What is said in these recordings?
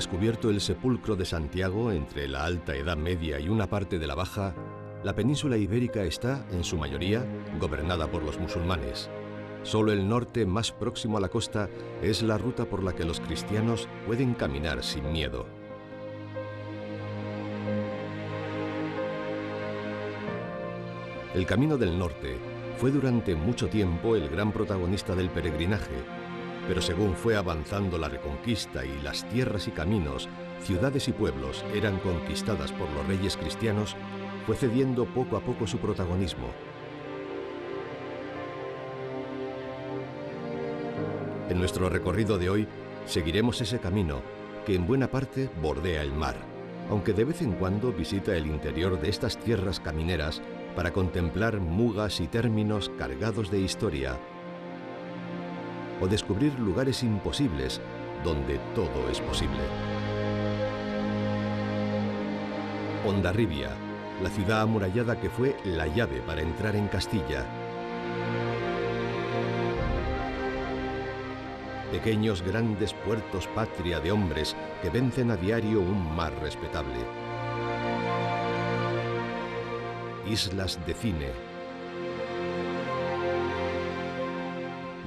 descubierto el sepulcro de Santiago entre la Alta Edad Media y una parte de la Baja, la península ibérica está, en su mayoría, gobernada por los musulmanes. Solo el norte más próximo a la costa es la ruta por la que los cristianos pueden caminar sin miedo. El Camino del Norte fue durante mucho tiempo el gran protagonista del peregrinaje, pero según fue avanzando la Reconquista y las tierras y caminos, ciudades y pueblos eran conquistadas por los reyes cristianos, fue cediendo poco a poco su protagonismo. En nuestro recorrido de hoy seguiremos ese camino que en buena parte bordea el mar, aunque de vez en cuando visita el interior de estas tierras camineras para contemplar mugas y términos cargados de historia o descubrir lugares imposibles donde todo es posible. Hondarribia, la ciudad amurallada que fue la llave para entrar en Castilla. Pequeños grandes puertos patria de hombres que vencen a diario un mar respetable. Islas de cine.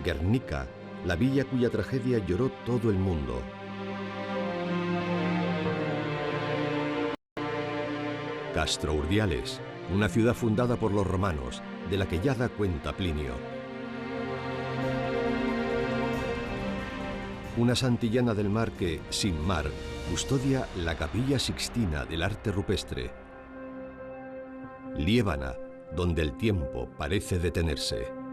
Guernica, la villa cuya tragedia lloró todo el mundo. Castro Urdiales, una ciudad fundada por los romanos, de la que ya da cuenta Plinio. Una santillana del mar que, sin mar, custodia la Capilla Sixtina del arte rupestre. Liébana, donde el tiempo parece detenerse.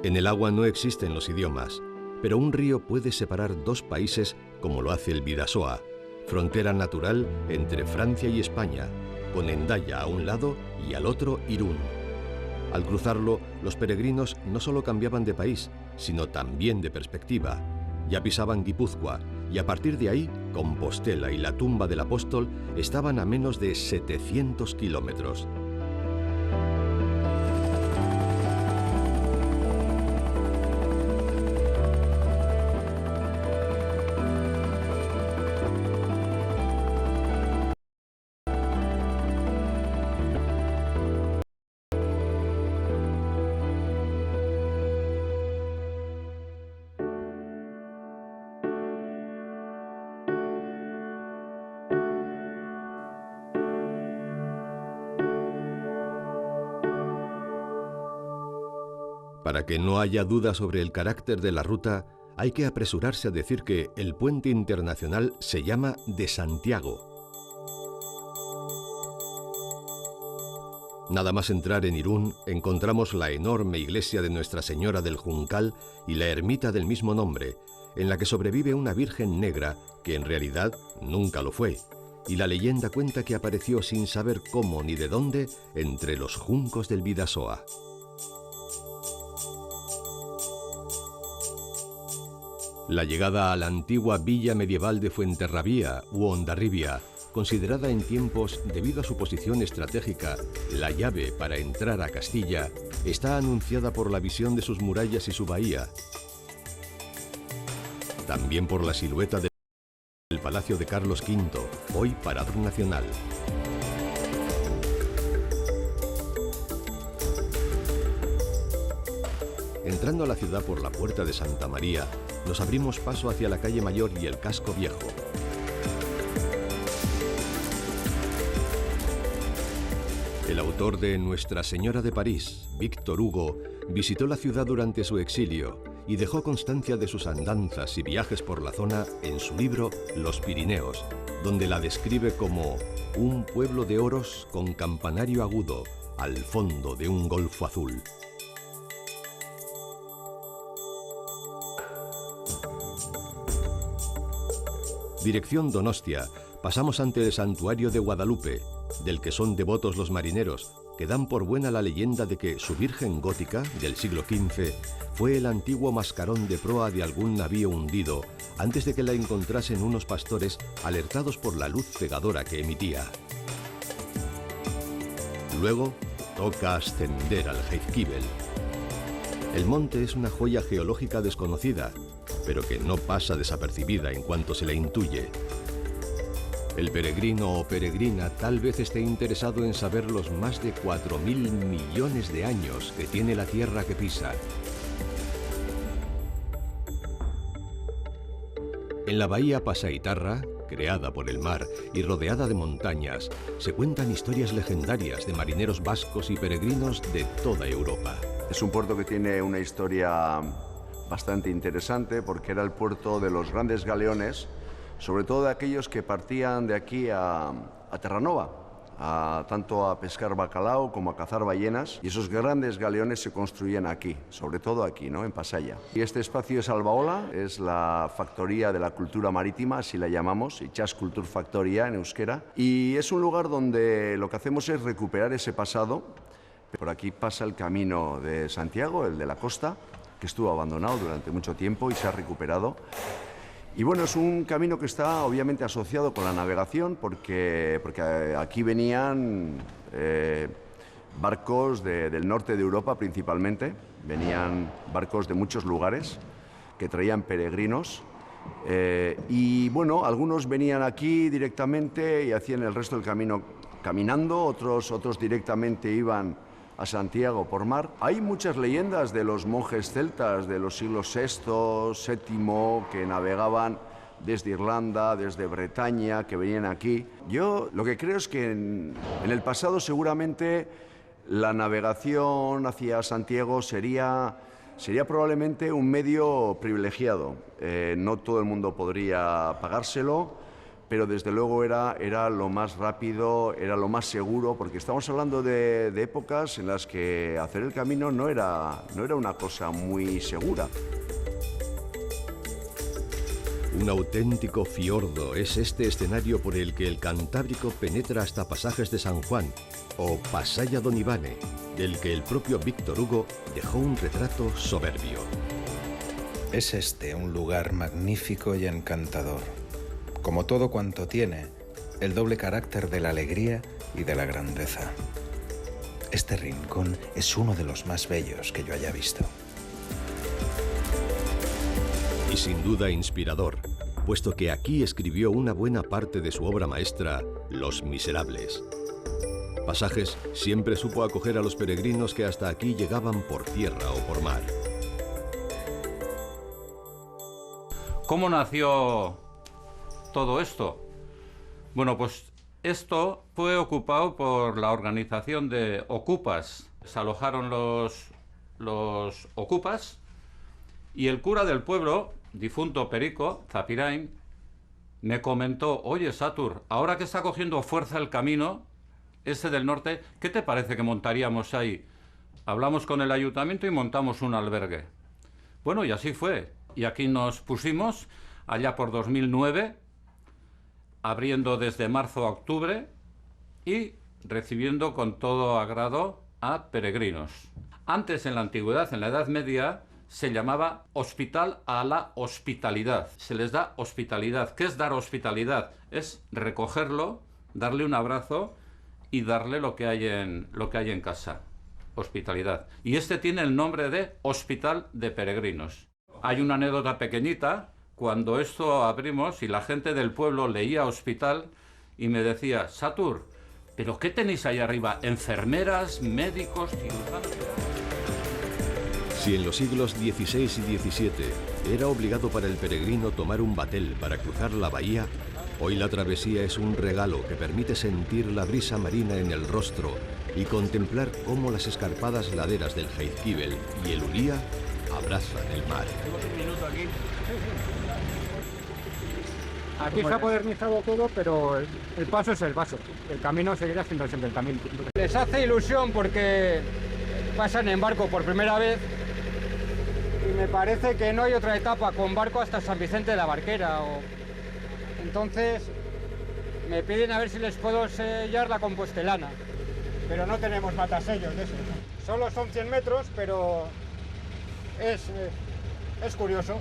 En el agua no existen los idiomas, pero un río puede separar dos países como lo hace el Bidasoa, frontera natural entre Francia y España, con Hendaya a un lado y al otro Irún. Al cruzarlo, los peregrinos no solo cambiaban de país, sino también de perspectiva. Ya pisaban Guipúzcoa y a partir de ahí, Compostela y la tumba del apóstol estaban a menos de 700 kilómetros. Para que no haya duda sobre el carácter de la ruta, hay que apresurarse a decir que el puente internacional se llama de Santiago. Nada más entrar en Irún, encontramos la enorme iglesia de Nuestra Señora del Juncal y la ermita del mismo nombre, en la que sobrevive una virgen negra que en realidad nunca lo fue, y la leyenda cuenta que apareció sin saber cómo ni de dónde entre los juncos del Bidasoa. La llegada a la antigua villa medieval de Fuenterrabía u Hondarribia, considerada en tiempos, debido a su posición estratégica, la llave para entrar a Castilla, está anunciada por la visión de sus murallas y su bahía. También por la silueta del Palacio de Carlos V, hoy Parador Nacional. Entrando a la ciudad por la Puerta de Santa María, nos abrimos paso hacia la calle Mayor y el Casco Viejo. El autor de Nuestra Señora de París, Víctor Hugo, visitó la ciudad durante su exilio y dejó constancia de sus andanzas y viajes por la zona en su libro Los Pirineos, donde la describe como un pueblo de oros con campanario agudo al fondo de un golfo azul. Dirección Donostia, pasamos ante el santuario de Guadalupe, del que son devotos los marineros, que dan por buena la leyenda de que su Virgen gótica, del siglo XV, fue el antiguo mascarón de proa de algún navío hundido, antes de que la encontrasen unos pastores alertados por la luz cegadora que emitía. Luego, toca ascender al Heizkibel. El monte es una joya geológica desconocida, pero que no pasa desapercibida en cuanto se la intuye. El peregrino o peregrina tal vez esté interesado en saber los más de 4.000 millones de años que tiene la tierra que pisa. En la bahía Pasaitarra, creada por el mar y rodeada de montañas, se cuentan historias legendarias de marineros vascos y peregrinos de toda Europa. Es un puerto que tiene una historia bastante interesante porque era el puerto de los grandes galeones, sobre todo de aquellos que partían de aquí a Terranova, tanto a pescar bacalao como a cazar ballenas, y esos grandes galeones se construían aquí, sobre todo aquí, ¿no?, en Pasaia. Y este espacio es Albaola, es la factoría de la cultura marítima, así la llamamos, Itsas Kulturfaktoria en euskera, y es un lugar donde lo que hacemos es recuperar ese pasado. Por aquí pasa el camino de Santiago, el de la costa, que estuvo abandonado durante mucho tiempo y se ha recuperado. Y bueno, es un camino que está obviamente asociado con la navegación porque aquí venían barcos del norte de Europa principalmente, venían barcos de muchos lugares que traían peregrinos y bueno, algunos venían aquí directamente y hacían el resto del camino caminando, otros directamente iban a Santiago por mar. Hay muchas leyendas de los monjes celtas de los siglos VI, VII, que navegaban desde Irlanda, desde Bretaña, que venían aquí. Yo lo que creo es que en el pasado seguramente la navegación hacia Santiago sería probablemente un medio privilegiado. No todo el mundo podría pagárselo, pero desde luego era lo más rápido, era lo más seguro, porque estamos hablando de épocas en las que hacer el camino no era una cosa muy segura. Un auténtico fiordo es este escenario por el que el Cantábrico penetra hasta Pasajes de San Juan, o Pasaia Don Ivane, del que el propio Víctor Hugo dejó un retrato soberbio. Es este un lugar magnífico y encantador, como todo cuanto tiene el doble carácter de la alegría y de la grandeza. Este rincón es uno de los más bellos que yo haya visto. Y sin duda inspirador, puesto que aquí escribió una buena parte de su obra maestra, Los Miserables. Pasajes siempre supo acoger a los peregrinos que hasta aquí llegaban por tierra o por mar. ¿Cómo nació todo esto? Bueno, pues esto fue ocupado por la organización de ocupas. Se alojaron los ocupas y el cura del pueblo, difunto Perico Zapirain, me comentó: oye, Satur, ahora que está cogiendo fuerza el camino ese del norte, ¿qué te parece que montaríamos ahí? Hablamos con el ayuntamiento y montamos un albergue. Bueno, y así fue. Y aquí nos pusimos allá por 2009, abriendo desde marzo a octubre y recibiendo con todo agrado a peregrinos. Antes, en la antigüedad, en la Edad Media, se llamaba Hospital a la Hospitalidad. Se les da hospitalidad. ¿Qué es dar hospitalidad? Es recogerlo, darle un abrazo y darle lo que hay en casa. Hospitalidad. Y este tiene el nombre de Hospital de Peregrinos. Hay una anécdota pequeñita. Cuando esto abrimos y la gente del pueblo leía hospital y me decía: Satur, ¿pero qué tenéis ahí arriba? ¿Enfermeras, médicos, cirujanos? Si en los siglos XVI y XVII era obligado para el peregrino tomar un batel para cruzar la bahía, hoy la travesía es un regalo que permite sentir la brisa marina en el rostro y contemplar cómo las escarpadas laderas del Jaizkibel y el Uría abrazan el mar. Aquí se ha modernizado todo, pero el paso es el paso. El camino seguirá siendo siempre el camino. Les hace ilusión porque pasan en barco por primera vez y me parece que no hay otra etapa con barco hasta San Vicente de la Barquera. Entonces me piden a ver si les puedo sellar la compostelana, pero no tenemos matasellos de eso. Solo son 100 metros, pero es curioso.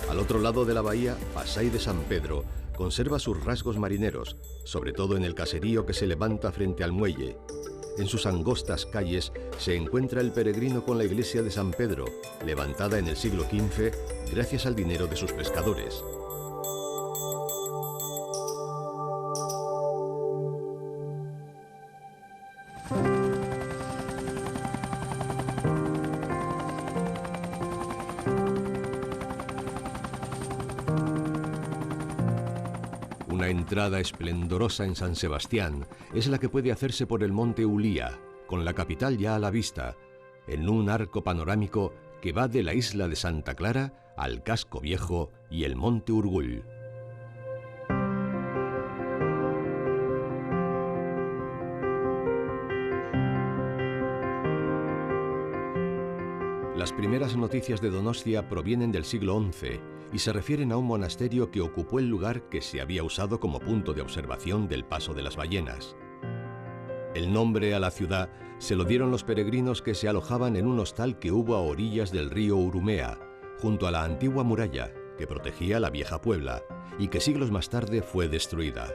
Al otro lado de la bahía, Pasai de San Pedro conserva sus rasgos marineros, sobre todo en el caserío que se levanta frente al muelle. En sus angostas calles se encuentra el peregrino con la iglesia de San Pedro, levantada en el siglo XV gracias al dinero de sus pescadores. Una entrada esplendorosa en San Sebastián es la que puede hacerse por el monte Ulia, con la capital ya a la vista, en un arco panorámico que va de la isla de Santa Clara al Casco Viejo y el monte Urgul. Las primeras noticias de Donostia provienen del siglo XI y se refieren a un monasterio que ocupó el lugar que se había usado como punto de observación del paso de las ballenas. El nombre a la ciudad se lo dieron los peregrinos que se alojaban en un hostal que hubo a orillas del río Urumea, junto a la antigua muralla que protegía la vieja Puebla y que siglos más tarde fue destruida.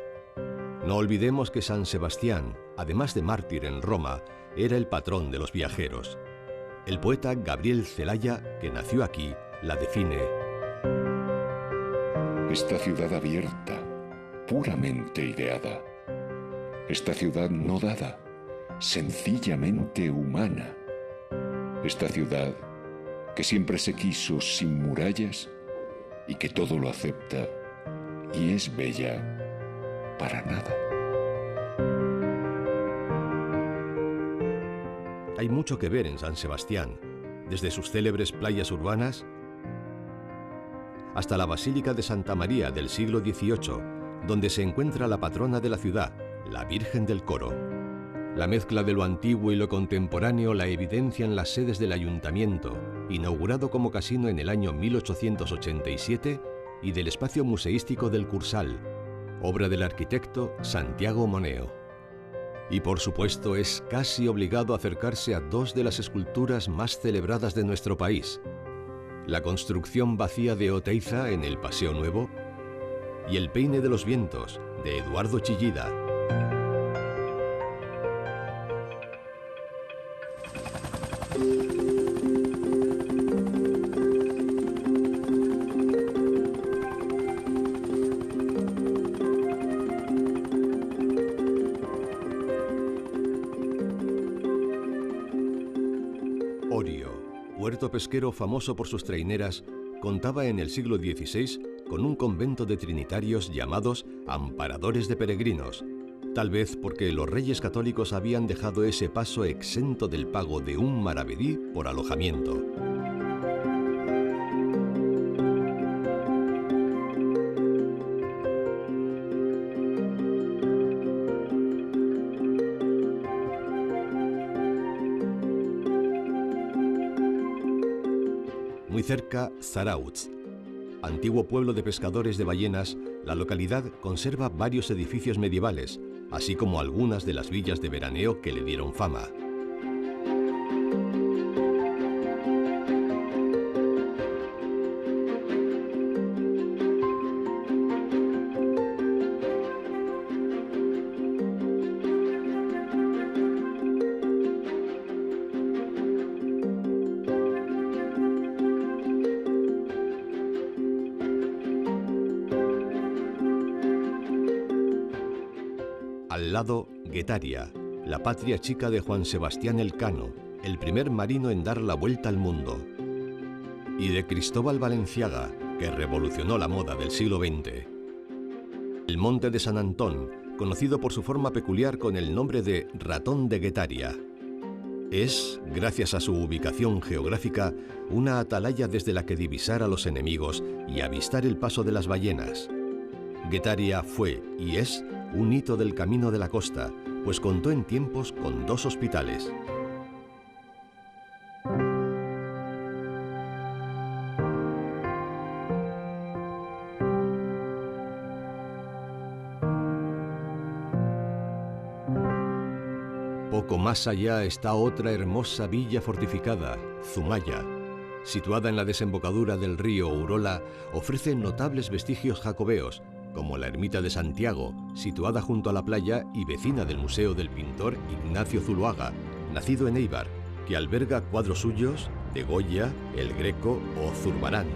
No olvidemos que San Sebastián, además de mártir en Roma, era el patrón de los viajeros. El poeta Gabriel Celaya, que nació aquí, la define: esta ciudad abierta, puramente ideada. Esta ciudad no dada, sencillamente humana. Esta ciudad que siempre se quiso sin murallas y que todo lo acepta y es bella para nada. Hay mucho que ver en San Sebastián, desde sus célebres playas urbanas hasta la Basílica de Santa María del siglo XVIII, donde se encuentra la patrona de la ciudad, la Virgen del Coro. La mezcla de lo antiguo y lo contemporáneo la evidencian las sedes del ayuntamiento, inaugurado como casino en el año 1887, y del espacio museístico del Cursal, obra del arquitecto Santiago Moneo. Y por supuesto es casi obligado acercarse a dos de las esculturas más celebradas de nuestro país: la construcción vacía de Oteiza en el Paseo Nuevo y el Peine de los Vientos de Eduardo Chillida. Orio, puerto pesquero famoso por sus traineras, contaba en el siglo XVI con un convento de trinitarios llamados Amparadores de Peregrinos, tal vez porque los reyes católicos habían dejado ese paso exento del pago de un maravedí por alojamiento. cerca Zarautz. Antiguo pueblo de pescadores de ballenas, la localidad conserva varios edificios medievales, así como algunas de las villas de veraneo que le dieron fama. Al lado, Guetaria, la patria chica de Juan Sebastián Elcano, el primer marino en dar la vuelta al mundo, y de Cristóbal Valenciaga, que revolucionó la moda del siglo XX. El monte de San Antón, conocido por su forma peculiar con el nombre de Ratón de Guetaria. Es, gracias a su ubicación geográfica, una atalaya desde la que divisar a los enemigos y avistar el paso de las ballenas. Guetaria fue y es un hito del Camino de la Costa, pues contó en tiempos con 2 hospitales. Poco más allá está otra hermosa villa fortificada, Zumaya. Situada en la desembocadura del río Urola, ofrece notables vestigios jacobeos, como la ermita de Santiago, situada junto a la playa y vecina del museo del pintor Ignacio Zuloaga, nacido en Éibar, que alberga cuadros suyos de Goya, El Greco o Zurbarán.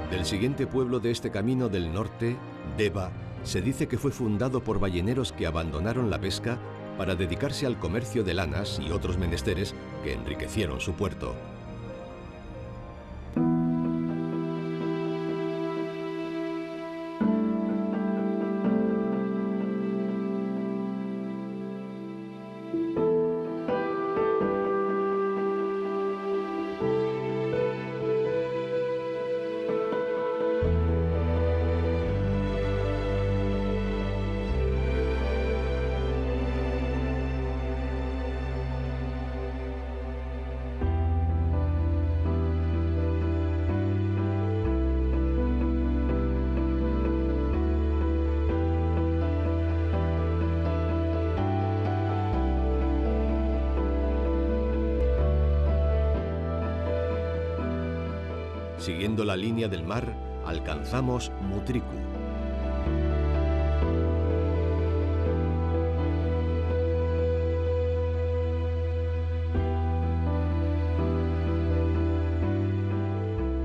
El siguiente pueblo de este camino del norte, Deva, se dice que fue fundado por balleneros que abandonaron la pesca para dedicarse al comercio de lanas y otros menesteres que enriquecieron su puerto. Siguiendo la línea del mar, alcanzamos Mutriku.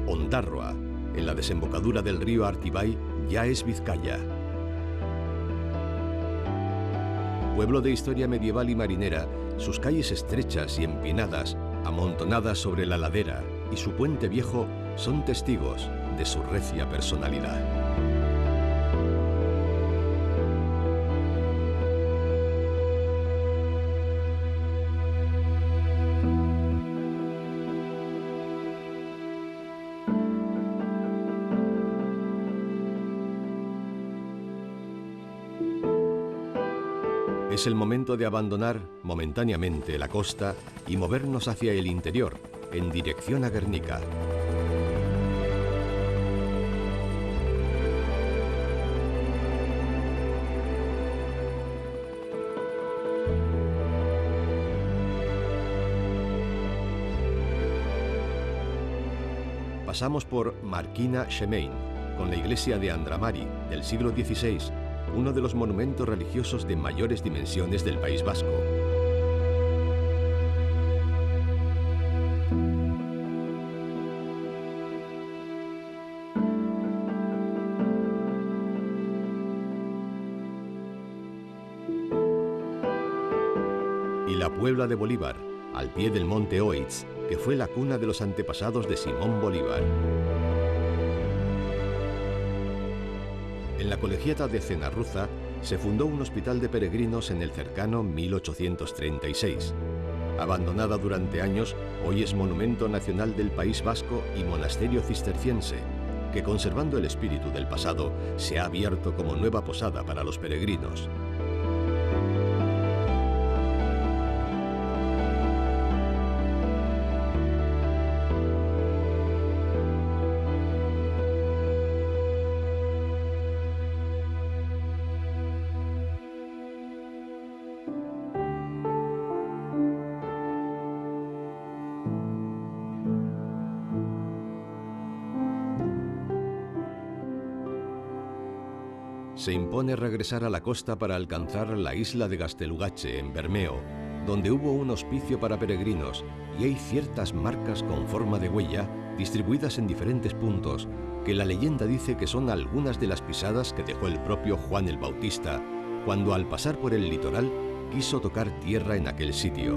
Ondarroa, en la desembocadura del río Artibay, ya es Vizcaya. Pueblo de historia medieval y marinera, sus calles estrechas y empinadas, amontonadas sobre la ladera, y su puente viejo son testigos de su recia personalidad. Es el momento de abandonar momentáneamente la costa y movernos hacia el interior, en dirección a Guernica. Pasamos por Marquina Xemain, con la iglesia de Andramari, del siglo XVI, uno de los monumentos religiosos de mayores dimensiones del País Vasco. Y la Puebla de Bolívar, al pie del monte Oitz, que fue la cuna de los antepasados de Simón Bolívar. En la colegiata de Cenarruza se fundó un hospital de peregrinos en el cercano 1836. Abandonada durante años, hoy es monumento nacional del País Vasco y monasterio cisterciense, que conservando el espíritu del pasado, se ha abierto como nueva posada para los peregrinos. Se impone regresar a la costa para alcanzar la isla de Gaztelugatxe, en Bermeo, donde hubo un hospicio para peregrinos y hay ciertas marcas con forma de huella distribuidas en diferentes puntos, que la leyenda dice que son algunas de las pisadas que dejó el propio Juan el Bautista, cuando al pasar por el litoral quiso tocar tierra en aquel sitio.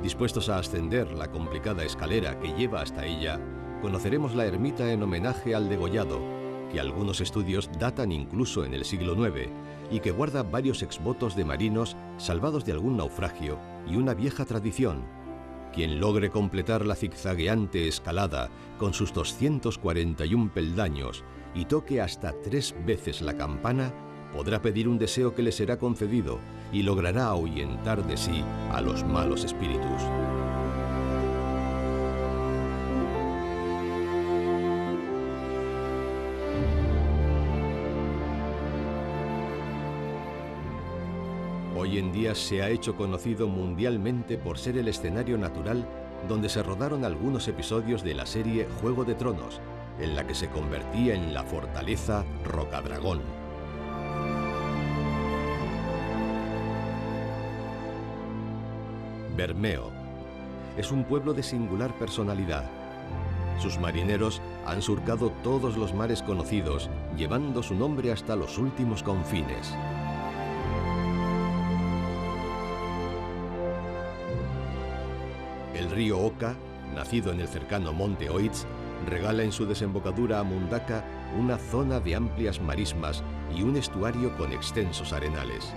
Dispuestos a ascender la complicada escalera que lleva hasta ella, conoceremos la ermita en homenaje al degollado, que algunos estudios datan incluso en el siglo IX y que guarda varios exvotos de marinos salvados de algún naufragio y una vieja tradición. Quien logre completar la zigzagueante escalada con sus 241 peldaños y toque hasta 3 veces la campana, podrá pedir un deseo que le será concedido y logrará ahuyentar de sí a los malos espíritus. Hoy en día se ha hecho conocido mundialmente por ser el escenario natural donde se rodaron algunos episodios de la serie Juego de Tronos, en la que se convertía en la fortaleza Rocadragón. Bermeo es un pueblo de singular personalidad. Sus marineros han surcado todos los mares conocidos, llevando su nombre hasta los últimos confines. El río Oka, nacido en el cercano monte Oitz, regala en su desembocadura a Mundaka una zona de amplias marismas y un estuario con extensos arenales.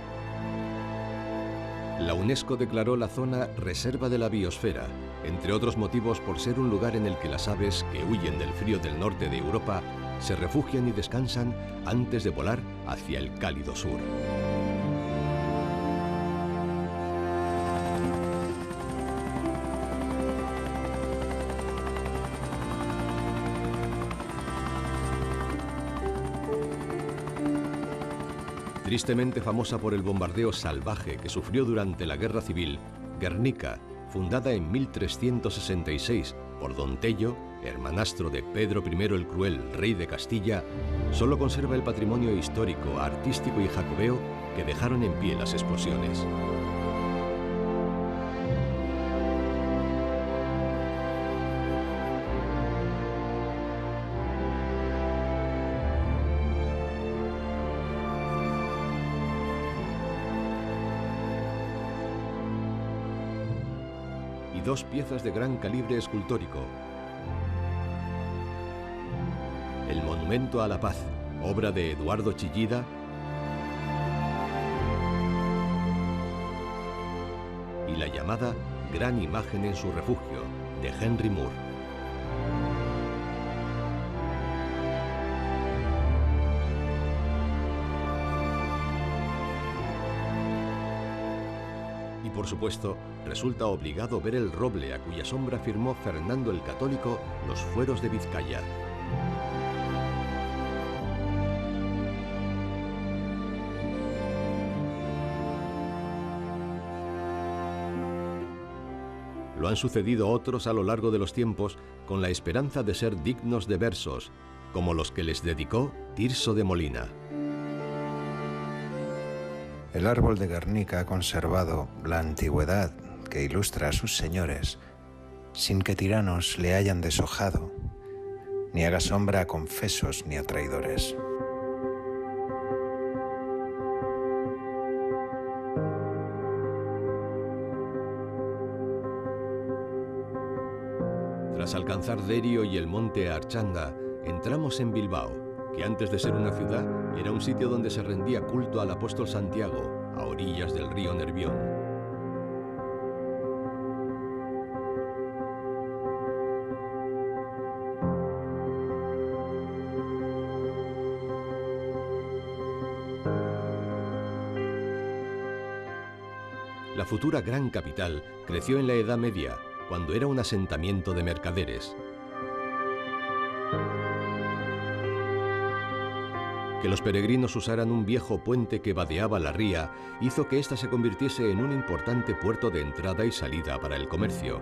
La UNESCO declaró la zona Reserva de la Biosfera, entre otros motivos por ser un lugar en el que las aves que huyen del frío del norte de Europa se refugian y descansan antes de volar hacia el cálido sur. Tristemente famosa por el bombardeo salvaje que sufrió durante la Guerra Civil, Guernica, fundada en 1366 por Don Tello, hermanastro de Pedro I el Cruel, rey de Castilla, solo conserva el patrimonio histórico, artístico y jacobeo que dejaron en pie las explosiones. Y 2 piezas de gran calibre escultórico. El Monumento a la Paz, obra de Eduardo Chillida, y la llamada Gran Imagen en su refugio, de Henry Moore. Y por supuesto, resulta obligado ver el roble a cuya sombra firmó Fernando el Católico los fueros de Vizcaya. pero han sucedido otros a lo largo de los tiempos con la esperanza de ser dignos de versos, como los que les dedicó Tirso de Molina. El árbol de Guernica ha conservado la antigüedad que ilustra a sus señores, sin que tiranos le hayan deshojado, ni haga sombra a confesos ni a traidores. Tras alcanzar Derio y el monte Archanda, entramos en Bilbao, que antes de ser una ciudad era un sitio donde se rendía culto al apóstol Santiago, a orillas del río Nervión. La futura gran capital creció en la Edad Media, cuando era un asentamiento de mercaderes. Que los peregrinos usaran un viejo puente que vadeaba la ría hizo que ésta se convirtiese en un importante puerto de entrada y salida para el comercio.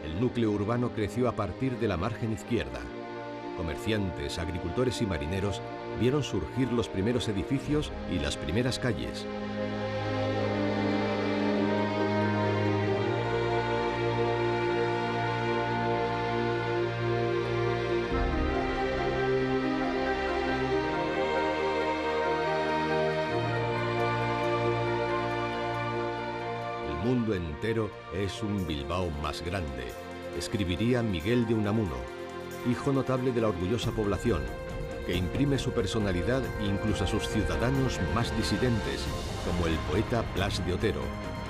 El núcleo urbano creció a partir de la margen izquierda. Comerciantes, agricultores y marineros vieron surgir los primeros edificios y las primeras calles. El mundo entero es un Bilbao más grande, escribiría Miguel de Unamuno, hijo notable de la orgullosa población, que imprime su personalidad incluso a sus ciudadanos más disidentes, como el poeta Blas de Otero,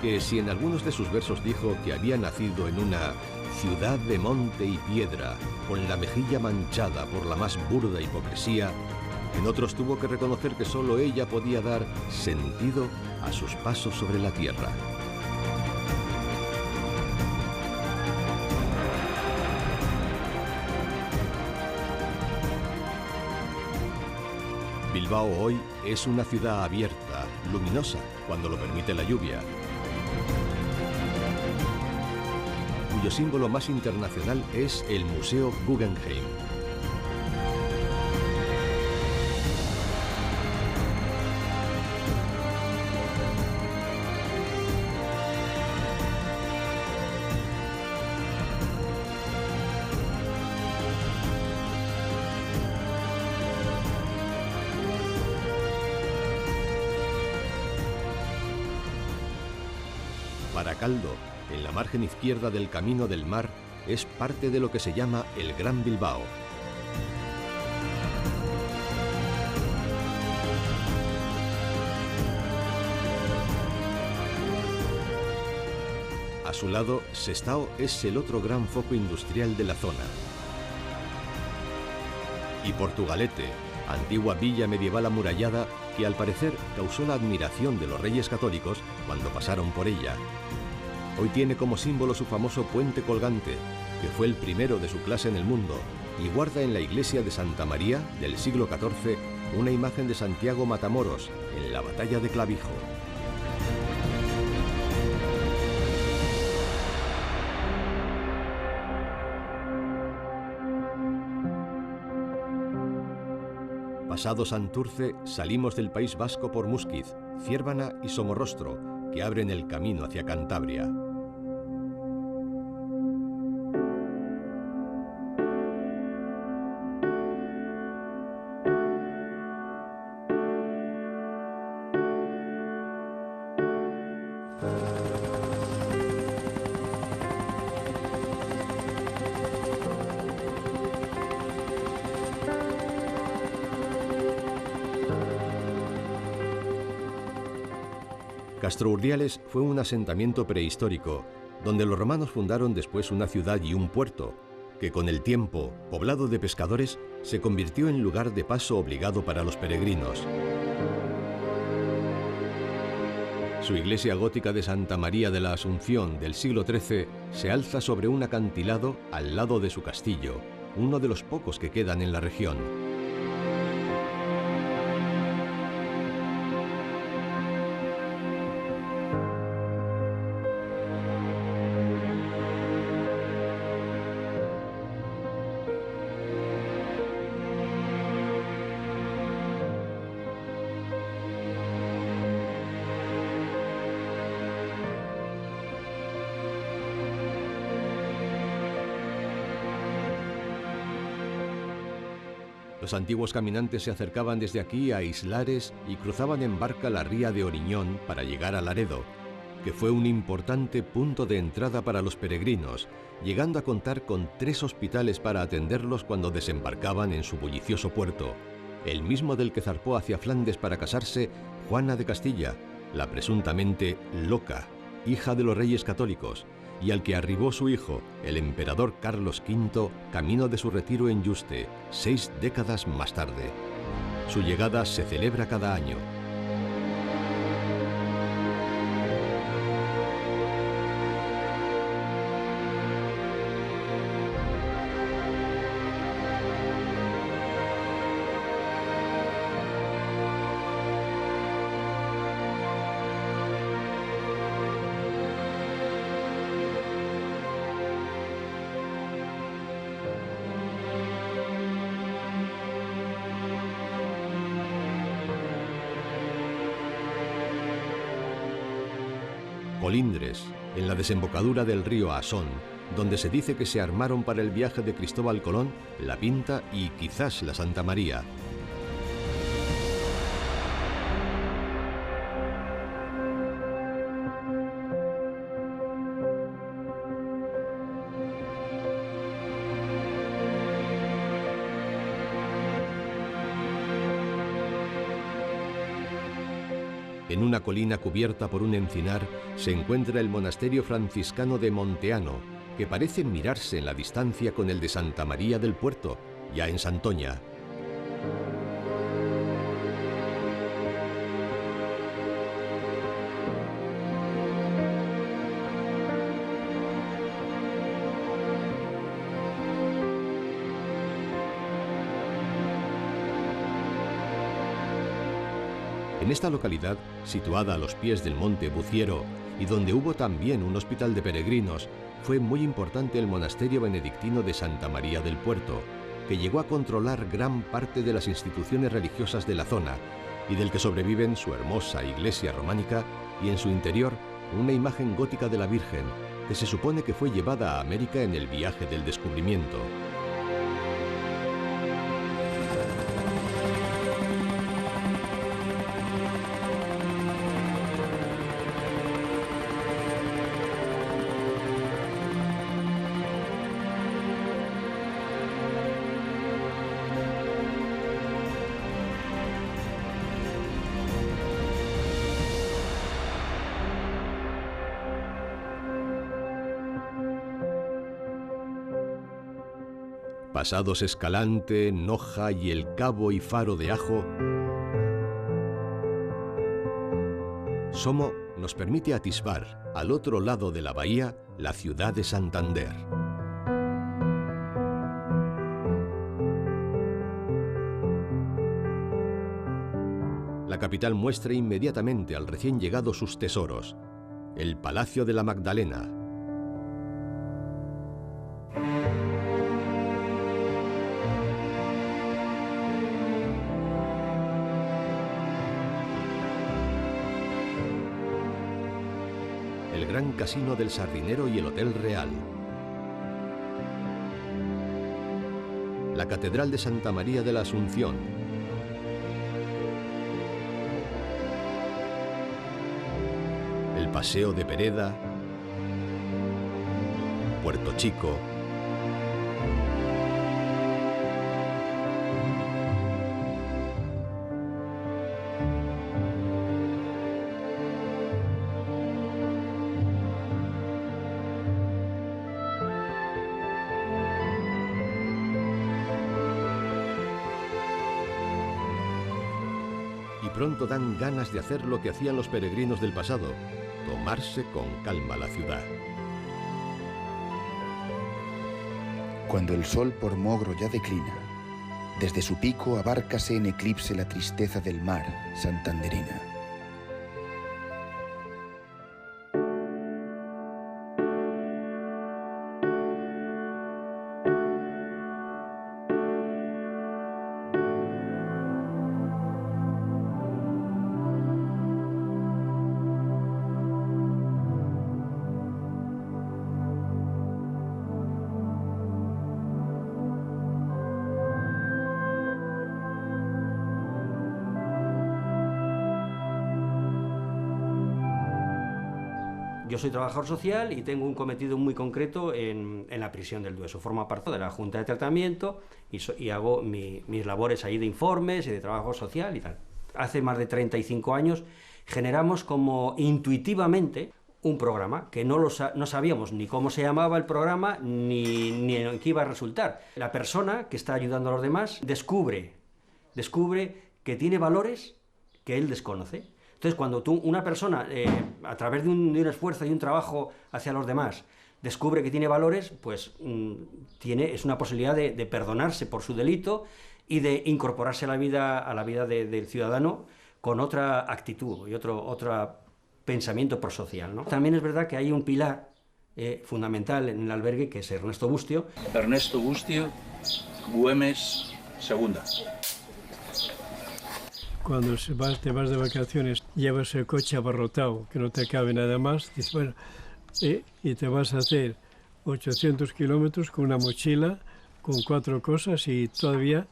que si en algunos de sus versos dijo que había nacido en una ciudad de monte y piedra, con la mejilla manchada por la más burda hipocresía, en otros tuvo que reconocer que solo ella podía dar sentido a sus pasos sobre la tierra. Bilbao hoy es una ciudad abierta, luminosa, cuando lo permite la lluvia, cuyo símbolo más internacional es el Museo Guggenheim. Baracaldo, en la margen izquierda del Camino del Mar, es parte de lo que se llama el Gran Bilbao. A su lado, Sestao es el otro gran foco industrial de la zona. Y Portugalete, antigua villa medieval amurallada que al parecer causó la admiración de los reyes católicos cuando pasaron por ella. Hoy tiene como símbolo su famoso puente colgante, que fue el primero de su clase en el mundo, y guarda en la iglesia de Santa María del siglo XIV una imagen de Santiago Matamoros en la batalla de Clavijo. Pasado Santurce, salimos del País Vasco por Muskiz, Ciérvana y Somorrostro, que abren el camino hacia Cantabria. Castrourdiales fue un asentamiento prehistórico, donde los romanos fundaron después una ciudad y un puerto, que con el tiempo, poblado de pescadores, se convirtió en lugar de paso obligado para los peregrinos. Su iglesia gótica de Santa María de la Asunción del siglo XIII se alza sobre un acantilado al lado de su castillo, uno de los pocos que quedan en la región. Los antiguos caminantes se acercaban desde aquí a Islares y cruzaban en barca la ría de Oriñón para llegar a Laredo, que fue un importante punto de entrada para los peregrinos, llegando a contar con 3 hospitales para atenderlos cuando desembarcaban en su bullicioso puerto, el mismo del que zarpó hacia Flandes para casarse Juana de Castilla, la presuntamente loca, hija de los reyes católicos, y al que arribó su hijo, el emperador Carlos V, camino de su retiro en Yuste, 6 décadas más tarde. Su llegada se celebra cada año. Colindres, en la desembocadura del río Asón, donde se dice que se armaron para el viaje de Cristóbal Colón, la Pinta y quizás la Santa María. En una colina cubierta por un encinar se encuentra el monasterio franciscano de Monteano, que parece mirarse en la distancia con el de Santa María del Puerto, ya en Santoña. En esta localidad, situada a los pies del monte Buciero y donde hubo también un hospital de peregrinos, fue muy importante el monasterio benedictino de Santa María del Puerto, que llegó a controlar gran parte de las instituciones religiosas de la zona y del que sobreviven su hermosa iglesia románica y en su interior una imagen gótica de la Virgen, que se supone que fue llevada a América en el viaje del descubrimiento. Pasados Escalante, Noja y el Cabo y Faro de Ajo, Somo nos permite atisbar, al otro lado de la bahía, la ciudad de Santander. La capital muestra inmediatamente al recién llegado sus tesoros: el Palacio de la Magdalena, el Gran Casino del Sardinero y el Hotel Real, la Catedral de Santa María de la Asunción, el Paseo de Pereda, Puerto Chico, y pronto dan ganas de hacer lo que hacían los peregrinos del pasado, tomarse con calma la ciudad. Cuando el sol por Mogro ya declina, desde su pico abárcase en eclipse la tristeza del mar santanderina. Yo soy trabajador social y tengo un cometido muy concreto en la prisión del Dueso. Formo parte de la Junta de Tratamiento y hago mis labores ahí de informes y de trabajo social y tal. Hace más de 35 años generamos como intuitivamente un programa que no sabíamos ni cómo se llamaba el programa ni en qué iba a resultar. La persona que está ayudando a los demás descubre que tiene valores que él desconoce. Entonces, cuando una persona, a través de un esfuerzo y un trabajo hacia los demás, descubre que tiene valores, pues es una posibilidad de perdonarse por su delito y de incorporarse a la vida del ciudadano con otra actitud y otro pensamiento prosocial, ¿no? También es verdad que hay un pilar fundamental en el albergue, que es Ernesto Bustio. Ernesto Bustio, Güemes, segunda. Cuando te vas de vacaciones, llevas el coche abarrotado, que no te cabe nada más, dices, bueno, y te vas a hacer 800 kilómetros con una mochila, con 4 cosas, y todavía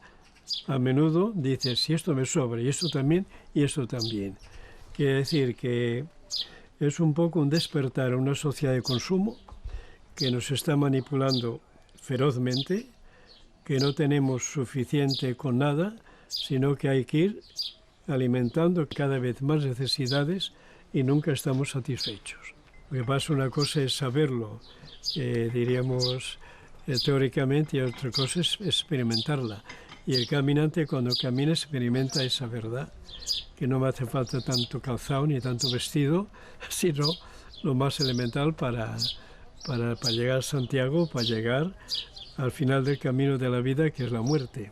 a menudo dices, si esto me sobra, y esto también, y esto también. Quiere decir que es un poco un despertar a una sociedad de consumo que nos está manipulando ferozmente, que no tenemos suficiente con nada, sino que hay que ir alimentando cada vez más necesidades y nunca estamos satisfechos. Lo que pasa, una cosa es saberlo, diríamos teóricamente, y otra cosa es experimentarla. Y el caminante, cuando camina, experimenta esa verdad, que no me hace falta tanto calzado ni tanto vestido, sino lo más elemental para llegar a Santiago, para llegar al final del camino de la vida, que es la muerte.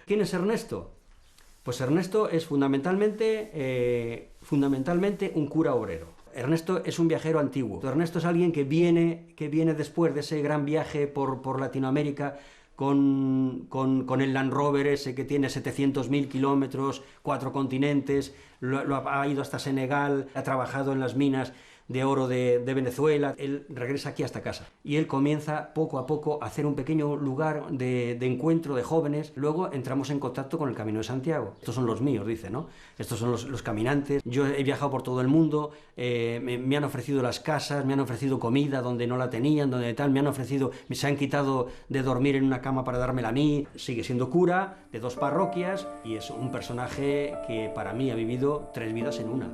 ¿Quién es Ernesto? Pues Ernesto es fundamentalmente un cura obrero. Ernesto es un viajero antiguo. Ernesto es alguien que viene después de ese gran viaje por Latinoamérica con el Land Rover ese que tiene 700.000 kilómetros, 4 continentes, ha ido hasta Senegal, ha trabajado en las minas de oro de Venezuela. Él regresa aquí hasta casa y él comienza poco a poco a hacer un pequeño lugar de encuentro de jóvenes. Luego entramos en contacto con el Camino de Santiago. Estos son los míos, dice, ¿no? Estos son los caminantes. Yo he viajado por todo el mundo, me han ofrecido las casas, me han ofrecido comida donde no la tenían, donde tal, se han quitado de dormir en una cama para dármela a mí. Sigue siendo cura de 2 parroquias y es un personaje que para mí ha vivido 3 vidas en una.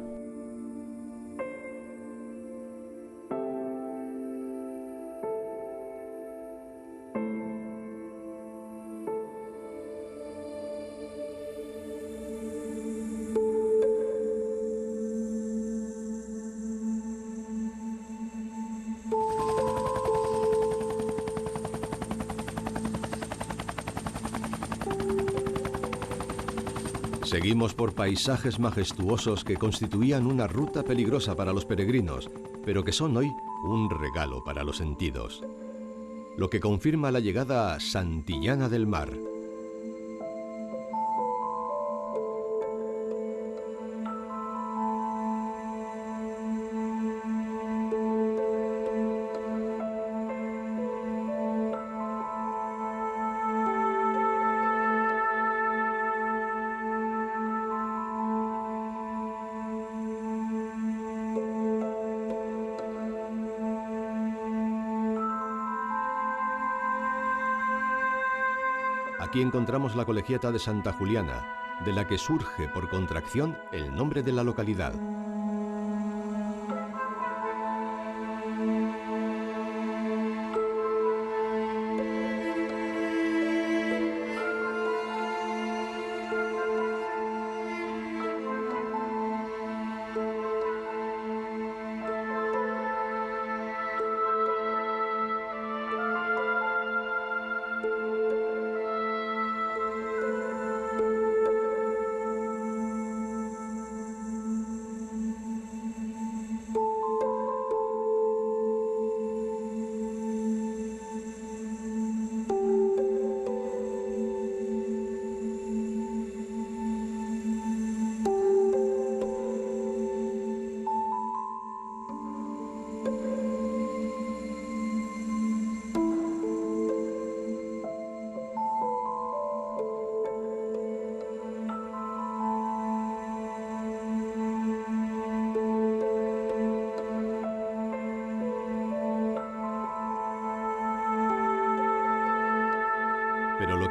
Seguimos por paisajes majestuosos que constituían una ruta peligrosa para los peregrinos, pero que son hoy un regalo para los sentidos. Lo que confirma la llegada a Santillana del Mar. Aquí encontramos la colegiata de Santa Juliana, de la que surge por contracción el nombre de la localidad.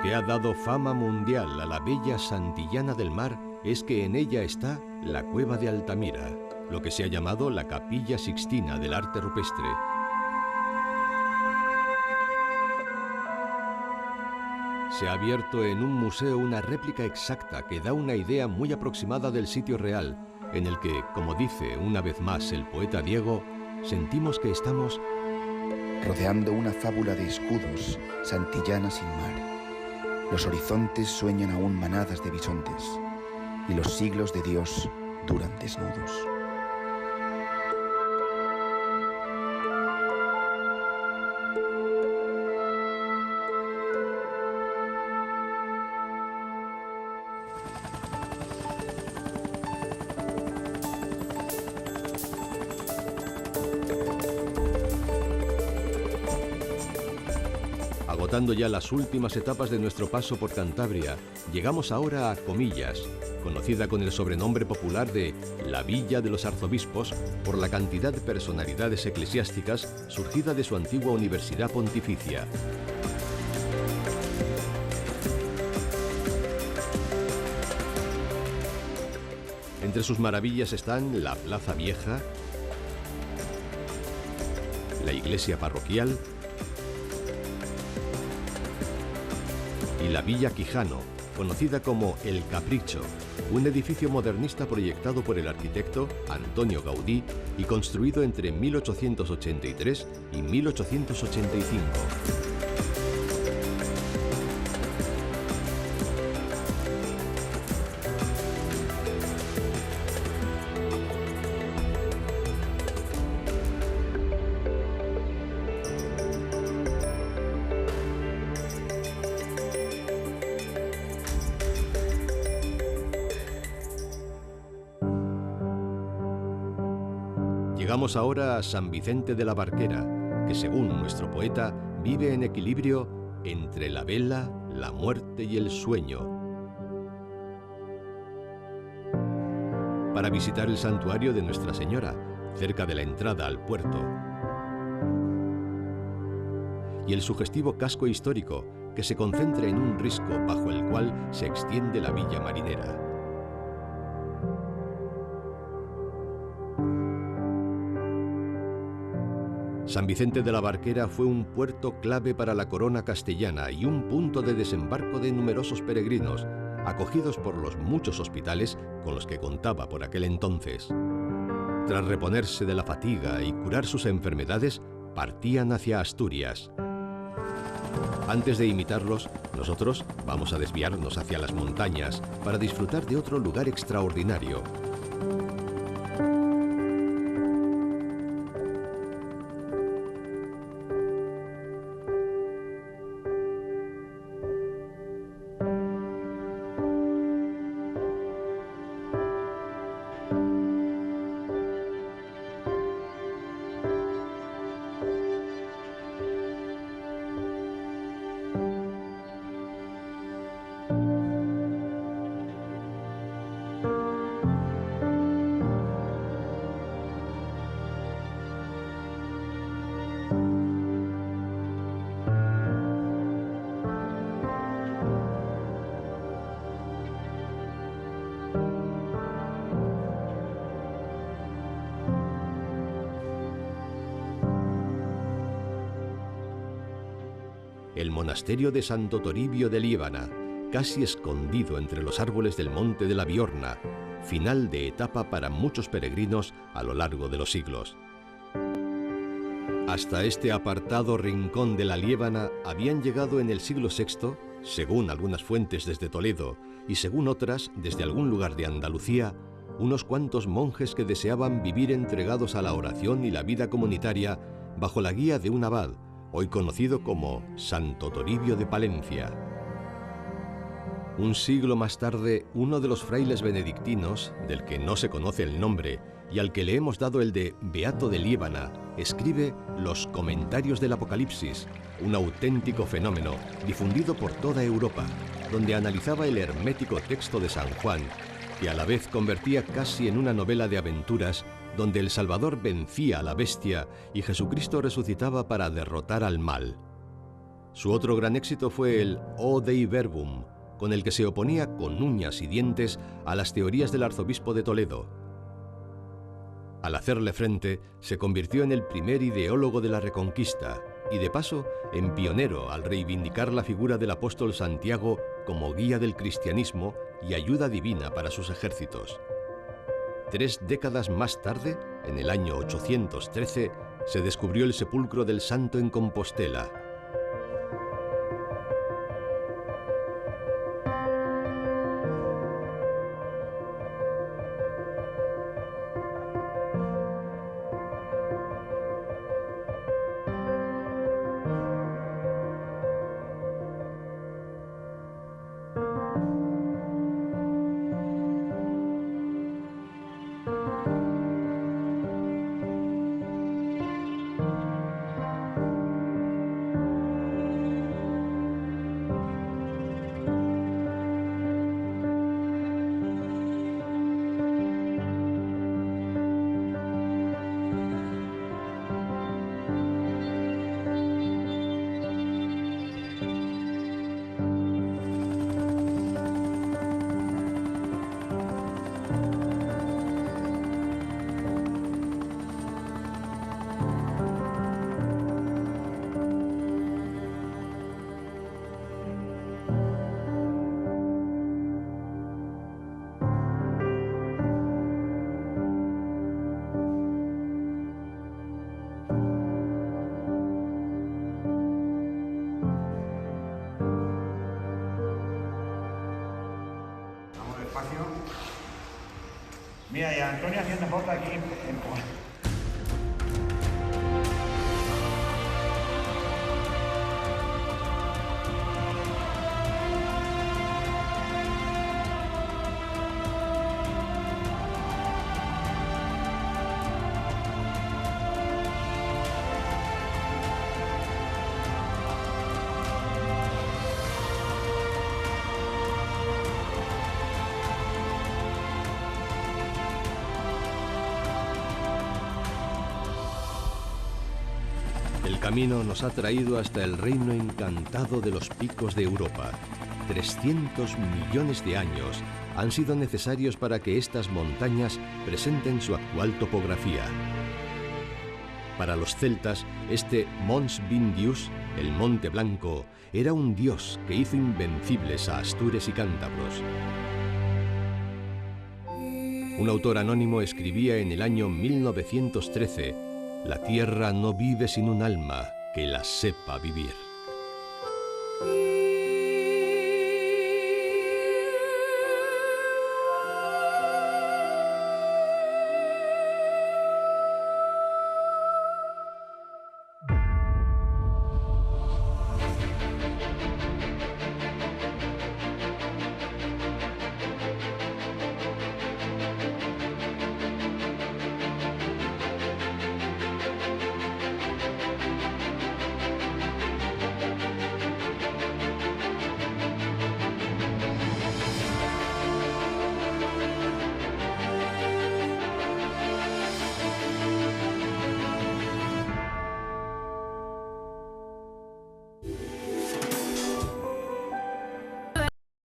que ha dado fama mundial a la bella Santillana del Mar es que en ella está la cueva de Altamira, lo que se ha llamado la Capilla Sixtina del arte rupestre. Se ha abierto en un museo una réplica exacta que da una idea muy aproximada del sitio real, en el que, como dice una vez más el poeta Diego, sentimos que estamos rodeando una fábula de escudos, Santillana sin mar. Los horizontes sueñan aún manadas de bisontes, y los siglos de Dios duran desnudos. Agotando ya las últimas etapas de nuestro paso por Cantabria, llegamos ahora a Comillas, conocida con el sobrenombre popular de la Villa de los Arzobispos por la cantidad de personalidades eclesiásticas surgida de su antigua universidad pontificia. Entre sus maravillas están la Plaza Vieja, la iglesia parroquial y la Villa Quijano, conocida como El Capricho, un edificio modernista proyectado por el arquitecto Antonio Gaudí y construido entre 1883 y 1885. Llegamos ahora a San Vicente de la Barquera, que según nuestro poeta vive en equilibrio entre la vela, la muerte y el sueño. Para visitar el santuario de Nuestra Señora, cerca de la entrada al puerto, y el sugestivo casco histórico que se concentra en un risco bajo el cual se extiende la villa marinera. San Vicente de la Barquera fue un puerto clave para la corona castellana y un punto de desembarco de numerosos peregrinos, acogidos por los muchos hospitales con los que contaba por aquel entonces. Tras reponerse de la fatiga y curar sus enfermedades, partían hacia Asturias. Antes de imitarlos, nosotros vamos a desviarnos hacia las montañas para disfrutar de otro lugar extraordinario. El monasterio de Santo Toribio de Liébana, casi escondido entre los árboles del monte de la Biorna, final de etapa para muchos peregrinos a lo largo de los siglos. Hasta este apartado rincón de la Liébana habían llegado en el siglo VI, según algunas fuentes desde Toledo y según otras desde algún lugar de Andalucía, unos cuantos monjes que deseaban vivir entregados a la oración y la vida comunitaria bajo la guía de un abad, hoy conocido como Santo Toribio de Palencia. Un siglo más tarde, uno de los frailes benedictinos, del que no se conoce el nombre y al que le hemos dado el de Beato de Liébana, escribe Los Comentarios del Apocalipsis, un auténtico fenómeno difundido por toda Europa, donde analizaba el hermético texto de San Juan, que a la vez convertía casi en una novela de aventuras donde el Salvador vencía a la bestia y Jesucristo resucitaba para derrotar al mal. Su otro gran éxito fue el O Dei Verbum, con el que se oponía con uñas y dientes a las teorías del arzobispo de Toledo. Al hacerle frente, se convirtió en el primer ideólogo de la Reconquista y, de paso, en pionero al reivindicar la figura del apóstol Santiago como guía del cristianismo y ayuda divina para sus ejércitos. 3 décadas más tarde, en el año 813, se descubrió el sepulcro del santo en Compostela. Mira, y Antonio haciendo foto aquí. El camino nos ha traído hasta el reino encantado de los picos de Europa. 300 millones de años han sido necesarios para que estas montañas presenten su actual topografía. Para los celtas, este Mons Vindius, el Monte Blanco, era un dios que hizo invencibles a astures y cántabros. Un autor anónimo escribía en el año 1913: «La tierra no vive sin un alma que la sepa vivir».